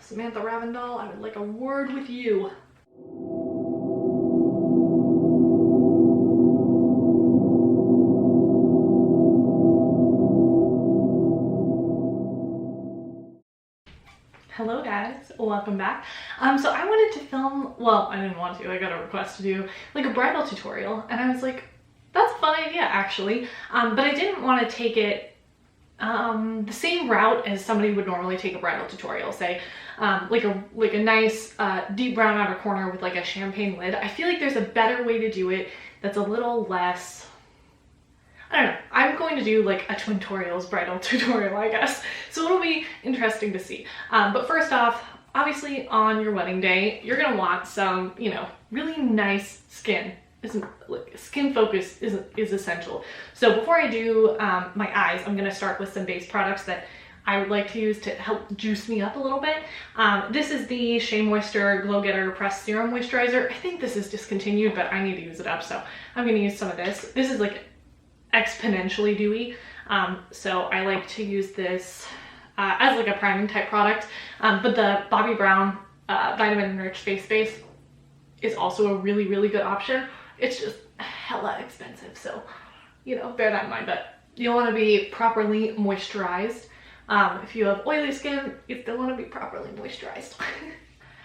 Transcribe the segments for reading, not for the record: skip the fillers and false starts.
Samantha Ravindall, I would like a word with you. Hello guys, welcome back. So I wanted to film, well, I didn't want to, I got a request to do like a bridal tutorial, and I was like, that's a fun idea actually, but I didn't want to take it the same route as somebody would normally take a bridal tutorial, say like a nice deep brown outer corner with like a champagne lid. I feel like there's a better way to do it that's a little less, I don't know, I'm going to do like a Twintorials bridal tutorial, I guess. So it'll be interesting to see. But first off, obviously on your wedding day, you're gonna want some, you know, really nice skin. Skin focus is essential. So before I do my eyes, I'm gonna start with some base products that I would like to use to help juice me up a little bit. This is the Shea Moisture Glow Getter Pressed Serum Moisturizer. I think this is discontinued, but I need to use it up, so I'm gonna use some of this. This is like exponentially dewy, so I like to use this as like a priming type product, but the Bobbi Brown vitamin enriched face base is also a really good option. It's just hella expensive, so you know, bear that in mind, but you'll want to be properly moisturized. If you have oily skin, you still want to be properly moisturized.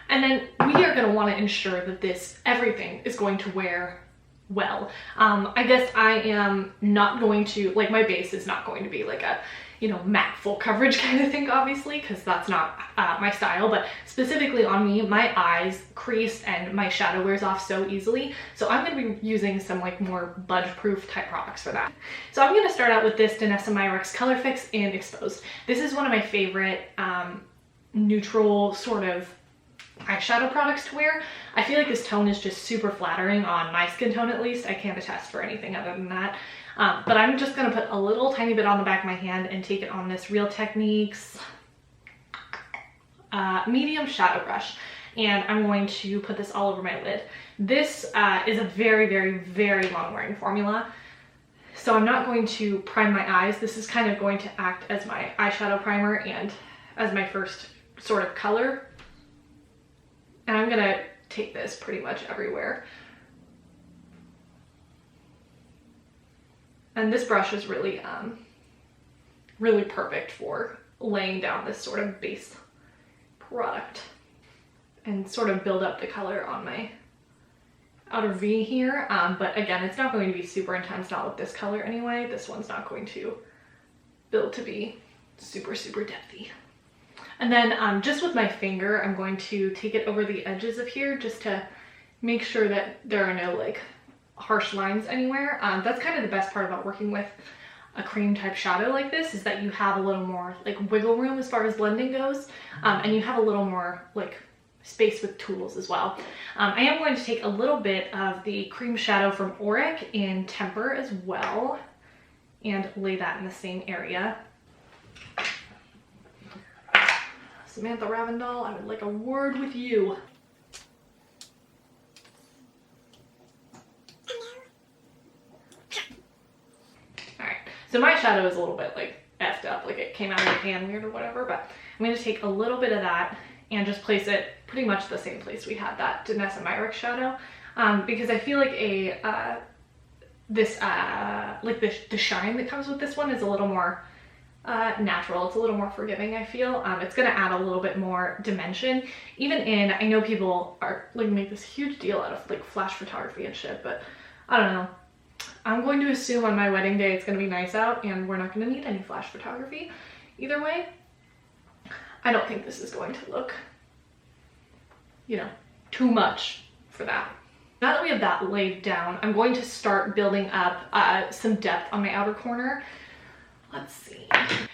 And then we are going to want to ensure that everything is going to wear well. I guess I am not going to, like, my base is not going to be like a, you know, matte full coverage kind of thing, obviously, because that's not my style, but specifically on me, my eyes crease and my shadow wears off so easily. So I'm going to be using some like more budge proof type products for that. So I'm going to start out with this Danessa Myricks Color Fix in Exposed. This is one of my favorite neutral sort of eyeshadow products to wear. I feel like this tone is just super flattering on my skin tone, at least. I can't attest for anything other than that. But I'm just going to put a little tiny bit on the back of my hand and take it on this Real Techniques medium shadow brush. And I'm going to put this all over my lid. This is a very long wearing formula. So I'm not going to prime my eyes. This is kind of going to act as my eyeshadow primer and as my first sort of color. And I'm gonna take this pretty much everywhere. And this brush is really, really perfect for laying down this sort of base product and sort of build up the color on my outer V here. But again, it's not going to be super intense, not with this color anyway. This one's not going to build to be super depthy. And then just with my finger, I'm going to take it over the edges of here just to make sure that there are no like harsh lines anywhere. That's kind of the best part about working with a cream type shadow like this, is that you have a little more like wiggle room as far as blending goes, and you have a little more like space with tools as well. I am going to take a little bit of the cream shadow from Auric in Temper as well and lay that in the same area. Samantha Ravindall, I would like a word with you. Alright, so my shadow is a little bit like effed up, like it came out of the pan weird or whatever, but I'm going to take a little bit of that and just place it pretty much the same place we had that Danessa Myricks shadow, because I feel like the shine that comes with this one is a little more natural. It's a little more forgiving, I feel. It's gonna add a little bit more dimension. Even in, I know people are like make this huge deal out of like flash photography and shit, but I don't know. I'm going to assume on my wedding day it's gonna be nice out and we're not gonna need any flash photography. Either way, I don't think this is going to look, you know, too much for that. Now that we have that laid down, I'm going to start building up some depth on my outer corner. Let's see.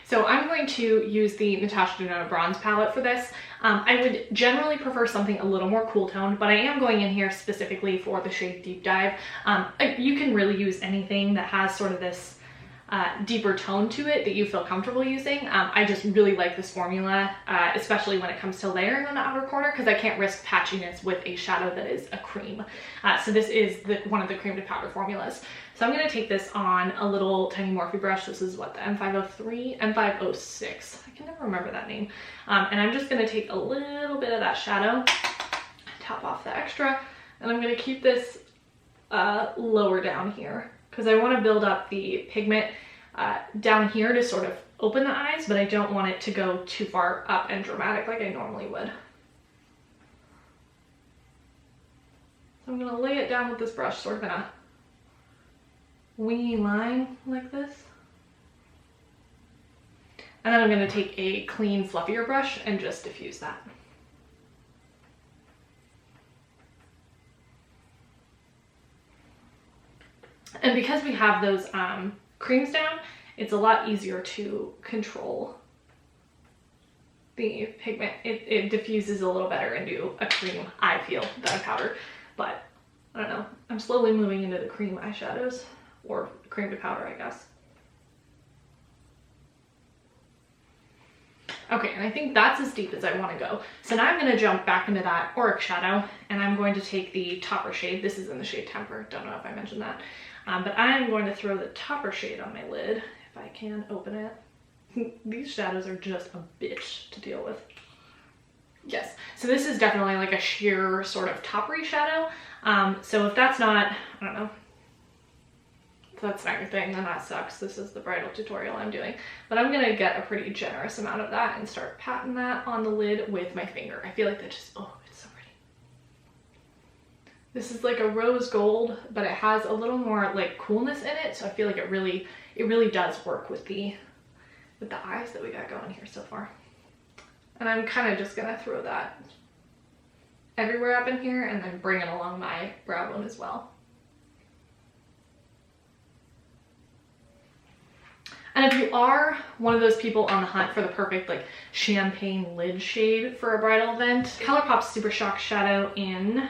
So I'm going to use the Natasha Denona bronze palette for this. I would generally prefer something a little more cool toned, but I am going in here specifically for the shade Deep Dive. You can really use anything that has sort of this deeper tone to it that you feel comfortable using. I just really like this formula, especially when it comes to layering on the outer corner, because I can't risk patchiness with a shadow that is a cream. So this is one of the cream to powder formulas. So I'm going to take this on a little tiny Morphe brush. This is what, the M503, M506. I can never remember that name. And I'm just going to take a little bit of that shadow, top off the extra, and I'm going to keep this lower down here, because I want to build up the pigment down here to sort of open the eyes, but I don't want it to go too far up and dramatic like I normally would. So I'm going to lay it down with this brush sort of in a wingy line like this. And then I'm going to take a clean, fluffier brush and just diffuse that. And because we have those creams down, it's a lot easier to control the pigment. It diffuses a little better into a cream, I feel, than a powder. But I don't know, I'm slowly moving into the cream eyeshadows, or cream to powder, I guess. Okay, and I think that's as deep as I want to go. So now I'm going to jump back into that Auric shadow, and I'm going to take the topper shade. This is in the shade Temper. Don't know if I mentioned that. But I'm going to throw the topper shade on my lid, if I can open it. These shadows are just a bitch to deal with. Yes, so this is definitely like a sheer sort of toppery shadow. So if that's not, I don't know, if that's not your thing, then that sucks. This is the bridal tutorial I'm doing. But I'm going to get a pretty generous amount of that and start patting that on the lid with my finger. I feel like that just, oh, it's so pretty. This is like a rose gold, but it has a little more like coolness in it. So I feel like it really does work with the eyes that we got going here so far. And I'm kind of just going to throw that everywhere up in here and then bring it along my brow bone as well. And if you are one of those people on the hunt for the perfect like champagne lid shade for a bridal event, ColourPop's Super Shock Shadow in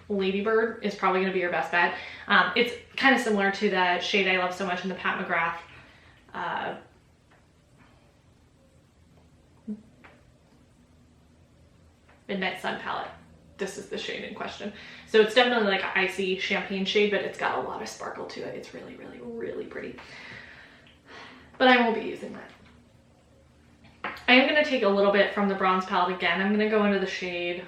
Ladybird is probably going to be your best bet. It's kind of similar to the shade I love so much in the Pat McGrath Midnight Sun palette. This is the shade in question. So it's definitely like an icy champagne shade, but it's got a lot of sparkle to it. It's really, really, really pretty. But I won't be using that. I am going to take a little bit from the bronze palette again. I'm going to go into the shade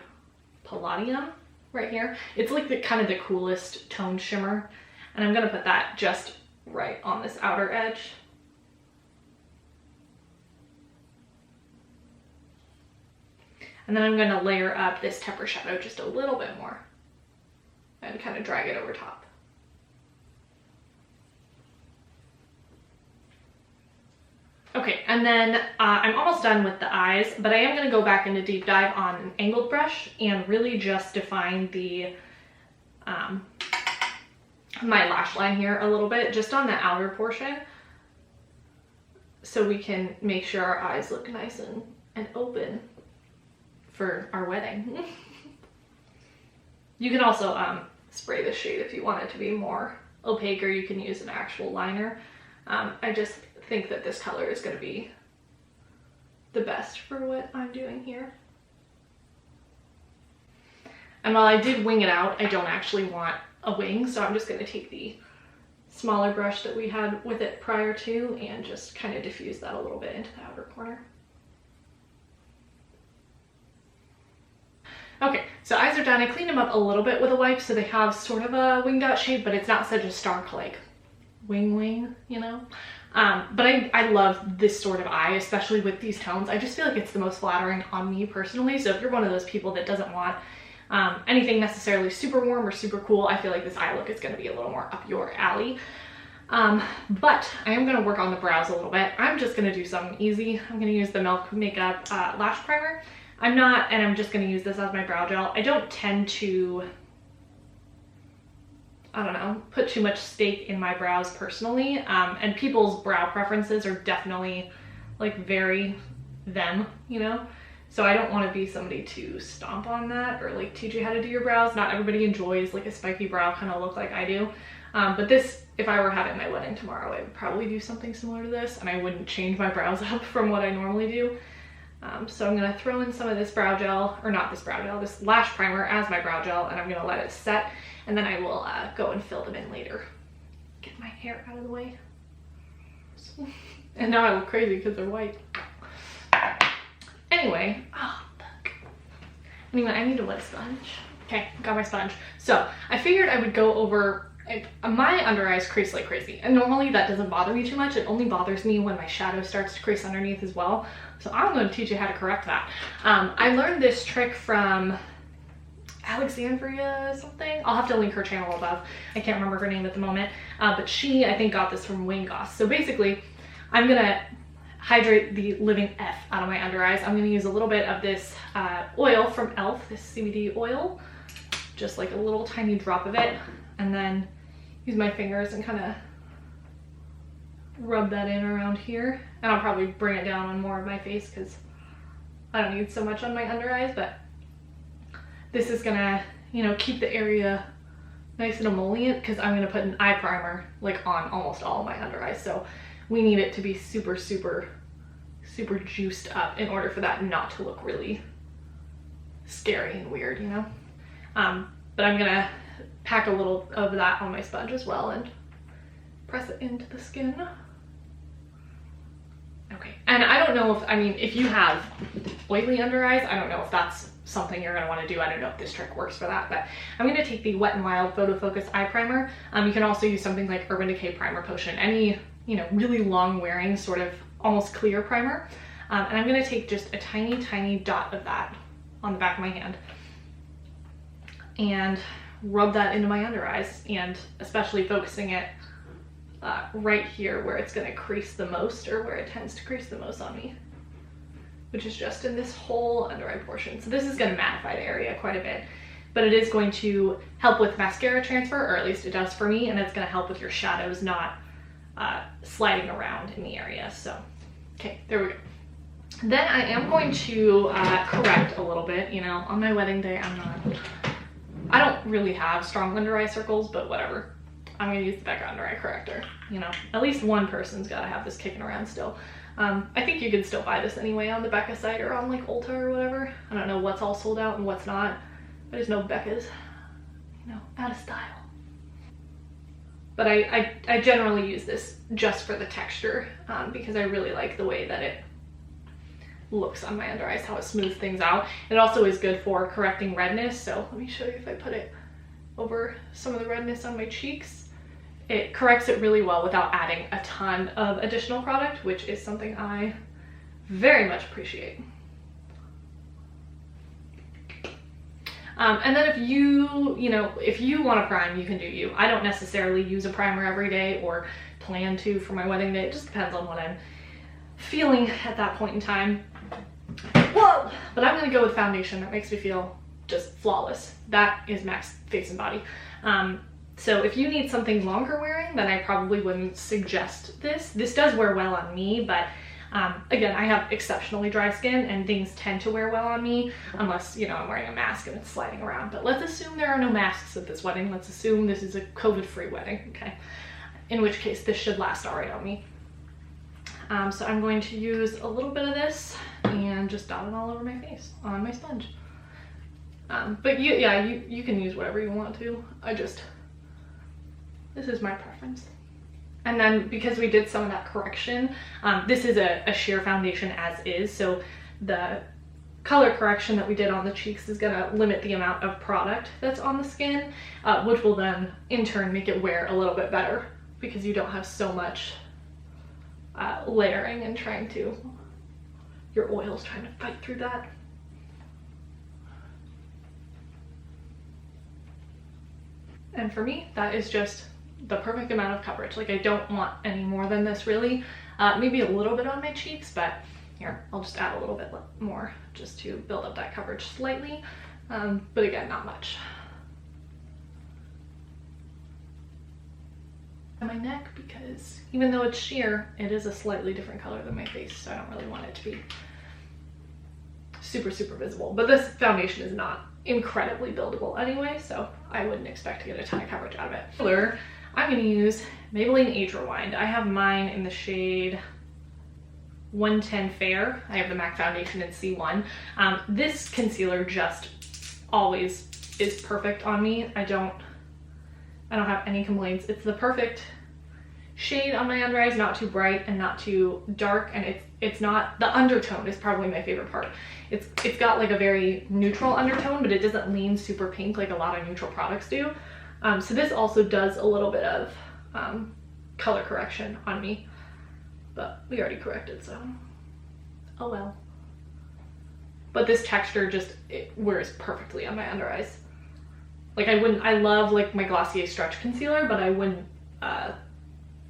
Palladium right here. It's like the kind of the coolest toned shimmer. And I'm going to put that just right on this outer edge. And then I'm going to layer up this Temper shadow just a little bit more and kind of drag it over top. Okay, and then I'm almost done with the eyes, but I am going to go back into deep dive on an angled brush and really just define the my lash line here a little bit, just on the outer portion, so we can make sure our eyes look nice and open for our wedding. You can also spray this shade if you want it to be more opaque, or you can use an actual liner. I just think that this color is going to be the best for what I'm doing here. And while I did wing it out, I don't actually want a wing, so I'm just going to take the smaller brush that we had with it prior to and just kind of diffuse that a little bit into the outer corner. Okay, so eyes are done. I cleaned them up a little bit with a wipe so they have sort of a winged out shape, but it's not such a stark like wing, you know? But I love this sort of eye, especially with these tones. I just feel like it's the most flattering on me personally. So if you're one of those people that doesn't want anything necessarily super warm or super cool, I feel like this eye look is going to be a little more up your alley. But I am going to work on the brows a little bit. I'm just going to do something easy. I'm going to use the Milk Makeup Lash Primer. I'm just going to use this as my brow gel. I don't tend to, I don't know, put too much stake in my brows personally. And people's brow preferences are definitely like very them, you know? So I don't want to be somebody to stomp on that or like teach you how to do your brows. Not everybody enjoys like a spiky brow kind of look like I do. But this, if I were having my wedding tomorrow, I would probably do something similar to this, and I wouldn't change my brows up from what I normally do. So I'm gonna throw in some of this brow gel, or not this brow gel, this lash primer as my brow gel, and I'm gonna let it set, and then I will go and fill them in later. Get my hair out of the way. And now I look crazy because they're white. Anyway, oh, fuck. Anyway, I need a wet sponge. Okay, got my sponge. So I figured I would go over, my under eyes crease like crazy. And normally that doesn't bother me too much. It only bothers me when my shadow starts to crease underneath as well. So I'm going to teach you how to correct that. I learned this trick from Alexandria something. I'll have to link her channel above. I can't remember her name at the moment. But she, I think, got this from Wayne Goss. So basically, I'm going to hydrate the living F out of my under eyes. I'm going to use a little bit of this oil from e.l.f., this CBD oil. Just like a little tiny drop of it. And then use my fingers and kind of rub that in around here. And I'll probably bring it down on more of my face because I don't need so much on my under eyes, but this is gonna, you know, keep the area nice and emollient because I'm gonna put an eye primer like on almost all of my under eyes. So we need it to be super, super, super juiced up in order for that not to look really scary and weird, you know? But I'm gonna pack a little of that on my sponge as well and press it into the skin. Okay, and I don't know if, I mean, if you have oily under eyes, I don't know if that's something you're gonna wanna do. I don't know if this trick works for that, but I'm gonna take the Wet n Wild Photo Focus Eye Primer. You can also use something like Urban Decay Primer Potion, any, you know, really long wearing sort of almost clear primer. And I'm gonna take just a tiny, tiny dot of that on the back of my hand and rub that into my under eyes, and especially focusing it right here where it's gonna crease the most, or where it tends to crease the most on me, which is just in this whole under eye portion. So this is gonna mattify the area quite a bit, but it is going to help with mascara transfer, or at least it does for me, and it's gonna help with your shadows not sliding around in the area. So, okay, there we go. Then I am going to correct a little bit, you know, on my wedding day. I don't really have strong under eye circles, but whatever. I'm gonna use the Becca under eye corrector. You know, at least one person's gotta have this kicking around still. I think you can still buy this anyway on the Becca site or on like Ulta or whatever. I don't know what's all sold out and what's not. I just know Becca's, you know, out of style. But I generally use this just for the texture because I really like the way that it looks on my under eyes, how it smooths things out. It also is good for correcting redness. So let me show you if I put it over some of the redness on my cheeks. It corrects it really well without adding a ton of additional product, which is something I very much appreciate. And then if if you want to prime, you can do you. I don't necessarily use a primer every day or plan to for my wedding day. It just depends on what I'm feeling at that point in time. Whoa! But I'm gonna go with foundation that makes me feel just flawless. That is MAC's Face and Body. So if you need something longer wearing, then I probably wouldn't suggest this. This does wear well on me, but again, I have exceptionally dry skin and things tend to wear well on me unless, you know, I'm wearing a mask and it's sliding around. But let's assume there are no masks at this wedding. Let's assume this is a COVID-free wedding, okay? In which case this should last all right on me. So I'm going to use a little bit of this and just dot it all over my face on my sponge. But you can use whatever you want to. This is my preference. And then because we did some of that correction, this is a sheer foundation as is, so the color correction that we did on the cheeks is gonna limit the amount of product that's on the skin, which will then in turn make it wear a little bit better because you don't have so much layering and your oil's trying to fight through that. And for me, that is just the perfect amount of coverage. Like, I don't want any more than this really. Maybe a little bit on my cheeks, but here, I'll just add a little bit more just to build up that coverage slightly. But again, not much. On my neck, because even though it's sheer, it is a slightly different color than my face, so I don't really want it to be super, super visible. But this foundation is not incredibly buildable anyway, so I wouldn't expect to get a ton of coverage out of it. I'm gonna use Maybelline Age Rewind. I have mine in the shade 110 Fair. I have the MAC foundation in C1. This concealer just always is perfect on me. I don't have any complaints. It's the perfect shade on my under eyes, not too bright and not too dark, and it's not, the undertone is probably my favorite part. It's got like a very neutral undertone, but it doesn't lean super pink like a lot of neutral products do. So this also does a little bit of color correction on me, but we already corrected, so oh well. But this texture just, it wears perfectly on my under eyes. Like I love like my Glossier Stretch Concealer, but I wouldn't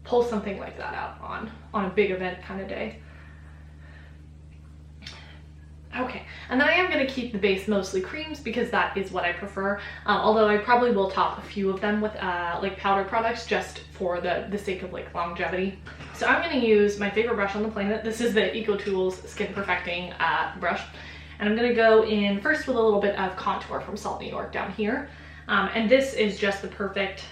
pull something like that out on a big event kind of day. Okay, and then I am going to keep the base mostly creams because that is what I prefer, although I probably will top a few of them with like powder products just for the sake of like longevity. So I'm going to use my favorite brush on the planet. This is the EcoTools Skin Perfecting brush, and I'm going to go in first with a little bit of contour from Salt New York down here, and this is just the perfect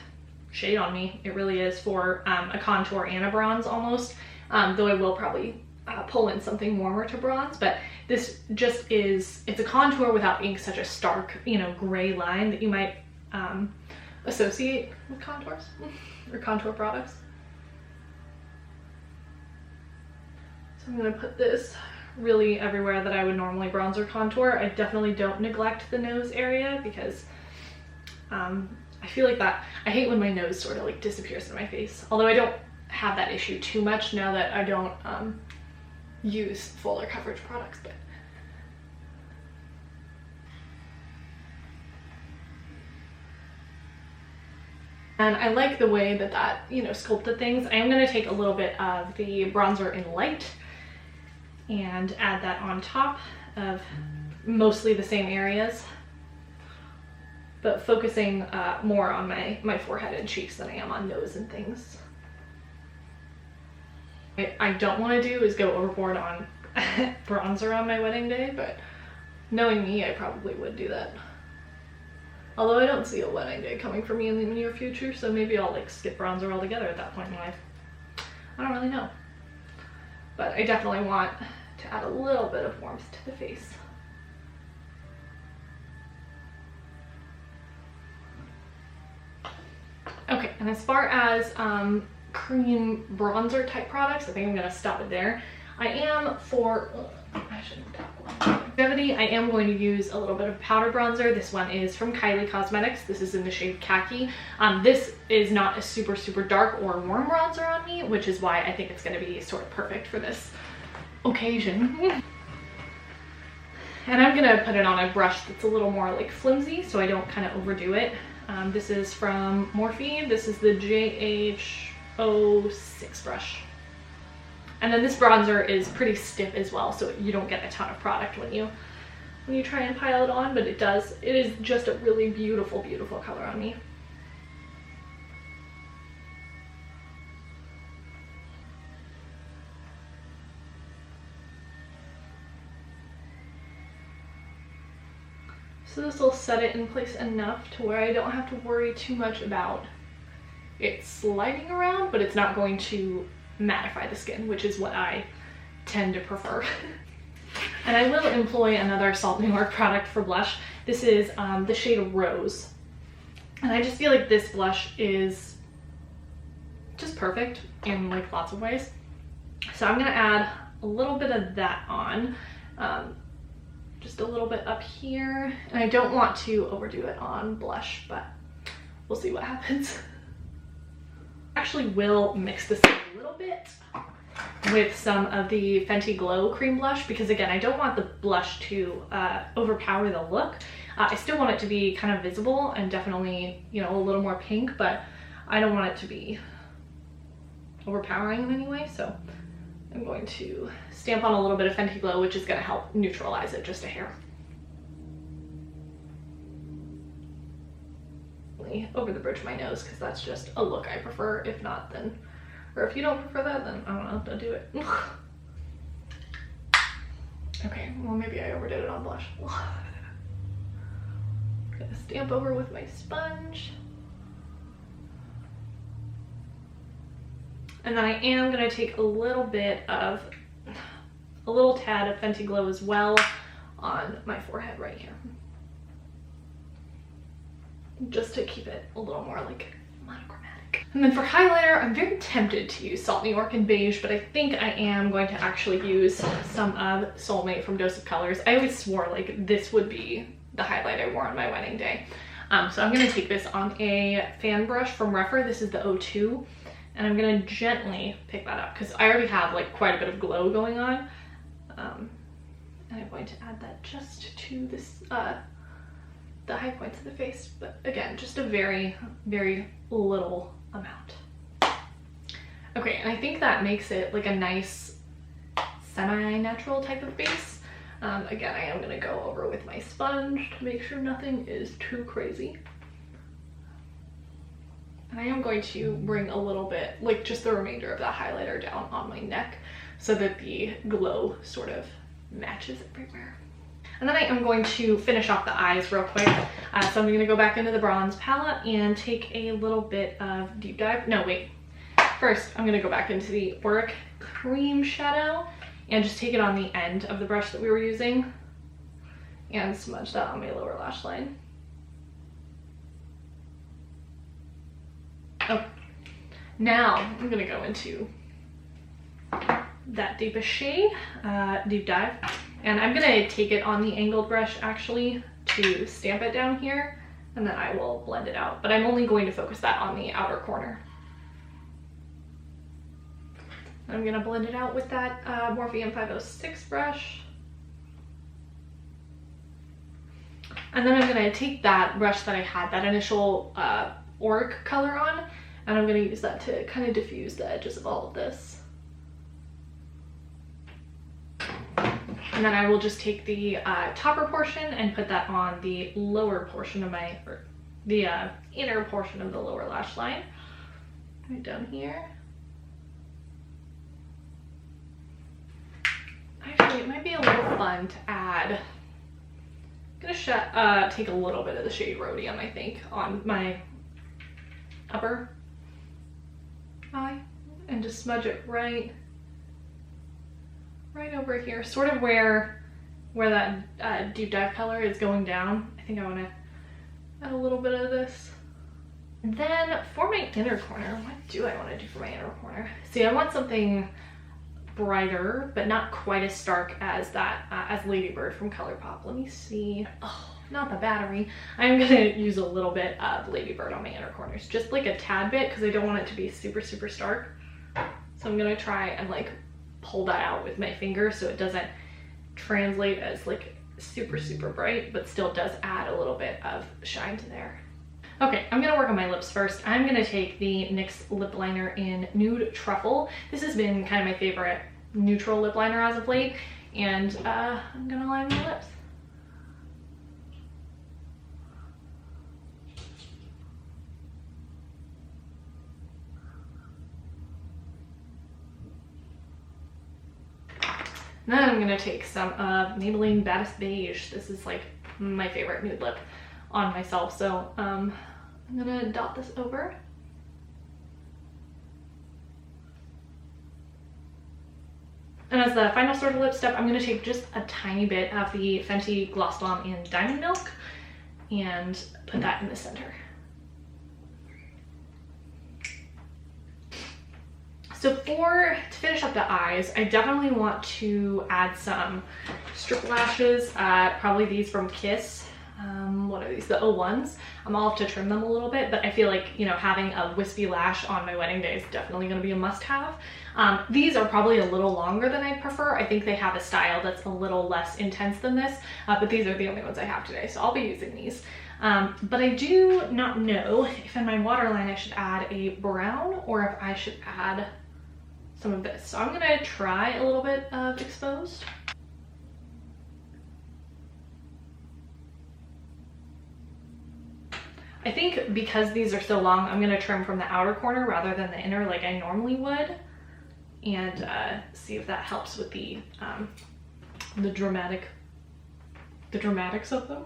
shade on me. It really is for a contour and a bronze almost, though I will probably pull in something warmer to bronze, but this just is, it's a contour without being such a stark, you know, gray line that you might associate with contours or contour products. So I'm going to put this really everywhere that I would normally bronze or contour. I definitely don't neglect the nose area because I feel like that, I hate when my nose sort of like disappears in my face, although I don't have that issue too much now that I don't use fuller coverage products. But and I like the way that you know, sculpted things. I am going to take a little bit of the bronzer in Light and add that on top of mostly the same areas, but focusing more on my forehead and cheeks than I am on nose and things. I don't want to do is go overboard on bronzer on my wedding day, but knowing me, I probably would do that. Although I don't see a wedding day coming for me in the near future, so maybe I'll like skip bronzer altogether at that point in life. I don't really know. But I definitely want to add a little bit of warmth to the face. Okay, and as far as cream bronzer type products, I think I'm gonna stop it there. I am for, I shouldn't tap one. Longevity, I am going to use a little bit of powder bronzer. This one is from Kylie Cosmetics. This is in the shade Khaki. This is not a super dark or warm bronzer on me, which is why I think it's gonna be sort of perfect for this occasion. And I'm gonna put it on a brush that's a little more like flimsy so I don't kind of overdo it. This is from Morphe. This is the JH06 brush. And then this bronzer is pretty stiff as well, so you don't get a ton of product when you try and pile it on, but it is just a really beautiful color on me. So this will set it in place enough to where I don't have to worry too much about it sliding around, but it's not going to mattify the skin, which is what I tend to prefer. And I will employ another Salt New York product for blush. This is the shade Rose. And I just feel like this blush is just perfect in like lots of ways. So I'm gonna add a little bit of that on. Just a little bit up here, and I don't want to overdo it on blush, but we'll see what happens. Actually will mix this a little bit with some of the Fenty Glow cream blush, because again, I don't want the blush to overpower the look. I still want it to be kind of visible and definitely, you know, a little more pink, but I don't want it to be overpowering in any way, so I'm going to stamp on a little bit of Fenty Glow, which is going to help neutralize it just a hair. Over the bridge of my nose, because that's just a look I prefer. If not, then, or if you don't prefer that, then I don't know, don't do it. Okay, well maybe I overdid it on blush. I'm gonna stamp over with my sponge. And then I am gonna take a little tad of Fenty Glow as well on my forehead right here. Just to keep it a little more like monochromatic. And then for highlighter, I'm very tempted to use Salt New York in beige, but I think I am going to actually use some of Soulmate from Dose of Colors. I always swore like this would be the highlight I wore on my wedding day. So I'm gonna take this on a fan brush from Rephr. This is the 02, and I'm gonna gently pick that up because I already have like quite a bit of glow going on. And I'm going to add that just to this, the high points of the face, but again, just a very, very little amount. Okay, and I think that makes it like a nice semi-natural type of base. Again, I am gonna go over with my sponge to make sure nothing is too crazy. And I am going to bring a little bit, like just the remainder of that highlighter down on my neck so that the glow sort of matches everywhere. And then I am going to finish off the eyes real quick. So I'm gonna go back into the bronze palette and take a little bit of Deep Dive. No, wait. First, I'm gonna go back into the Auric cream shadow and just take it on the end of the brush that we were using and smudge that on my lower lash line. Oh, now I'm gonna go into that deepest shade, Deep Dive, and I'm gonna take it on the angled brush actually to stamp it down here, and then I will blend it out, but I'm only going to focus that on the outer corner. I'm gonna blend it out with that Morphe M506 brush. And then I'm gonna take that brush that I had that initial Auric color on, and I'm gonna use that to kind of diffuse the edges of all of this. And then I will just take the topper portion and put that on the lower portion of my, or the inner portion of the lower lash line, right down here. Actually, it might be a little fun to add. I'm gonna take a little bit of the shade Rhodium, I think, on my upper eye and just smudge it right over here, sort of where that Deep Dive color is going down. I think I want to add a little bit of this. And then for my inner corner, what do I want to do for my inner corner? See, I want something brighter, but not quite as stark as that, as Ladybird from ColourPop. Let me see. Oh, not the battery. I'm gonna use a little bit of Ladybird on my inner corners, just like a tad bit, because I don't want it to be super, super stark. So I'm gonna try and like pull that out with my finger so it doesn't translate as like super, super bright, but still does add a little bit of shine to there. Okay, I'm gonna work on my lips first. I'm gonna take the NYX lip liner in Nude Truffle. This has been kind of my favorite neutral lip liner as of late, and I'm gonna line my lips. Then I'm gonna take some of Maybelline Baddest Beige. This is like my favorite nude lip on myself, so I'm gonna dot this over. And as the final sort of lip step, I'm gonna take just a tiny bit of the Fenty Gloss Bomb in Diamond Milk and put that in the center. So to finish up the eyes, I definitely want to add some strip lashes, probably these from Kiss. What are these, the 01s? I'll have to trim them a little bit, but I feel like, you know, having a wispy lash on my wedding day is definitely gonna be a must-have. These are probably a little longer than I'd prefer. I think they have a style that's a little less intense than this, but these are the only ones I have today, so I'll be using these. But I do not know if in my waterline I should add a brown or if I should add some of this. So I'm gonna try a little bit of Exposed. I think because these are so long, I'm gonna trim from the outer corner rather than the inner like I normally would, and see if that helps with the dramatics of them.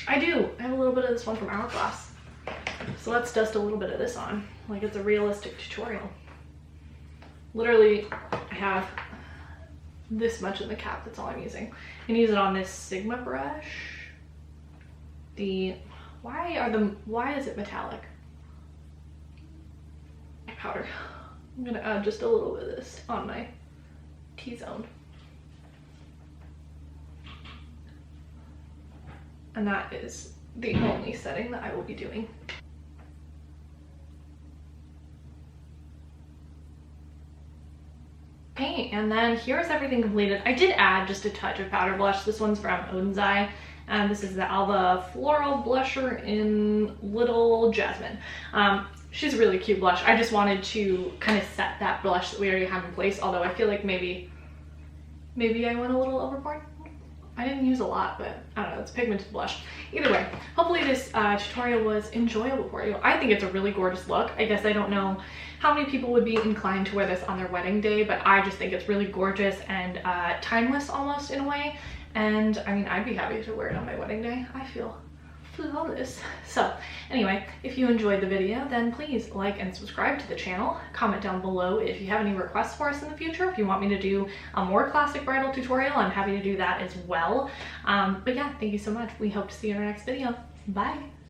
I have a little bit of this one from Hourglass. So let's dust a little bit of this on, like it's a realistic tutorial. Literally, I have this much in the cap, that's all I'm using. I'm gonna use it on this Sigma brush. Why is it metallic? Powder. I'm gonna add just a little bit of this on my T-zone. And that is the only setting that I will be doing. Okay, and then here's everything completed. I did add just a touch of powder blush. This one's from Odin's Eye, and this is the Alba Floral Blusher in Little Jasmine. She's a really cute blush. I just wanted to kind of set that blush that we already have in place, although I feel like maybe I went a little overboard. I didn't use a lot, but I don't know, it's a pigmented blush. Either way, hopefully this tutorial was enjoyable for you. I think it's a really gorgeous look. I guess I don't know how many people would be inclined to wear this on their wedding day, but I just think it's really gorgeous and timeless almost in a way. And I mean, I'd be happy to wear it on my wedding day. I feel flawless. So anyway, if you enjoyed the video, then please like and subscribe to the channel. Comment down below if you have any requests for us in the future. If you want me to do a more classic bridal tutorial, I'm happy to do that as well. But yeah, thank you so much. We hope to see you in our next video. Bye.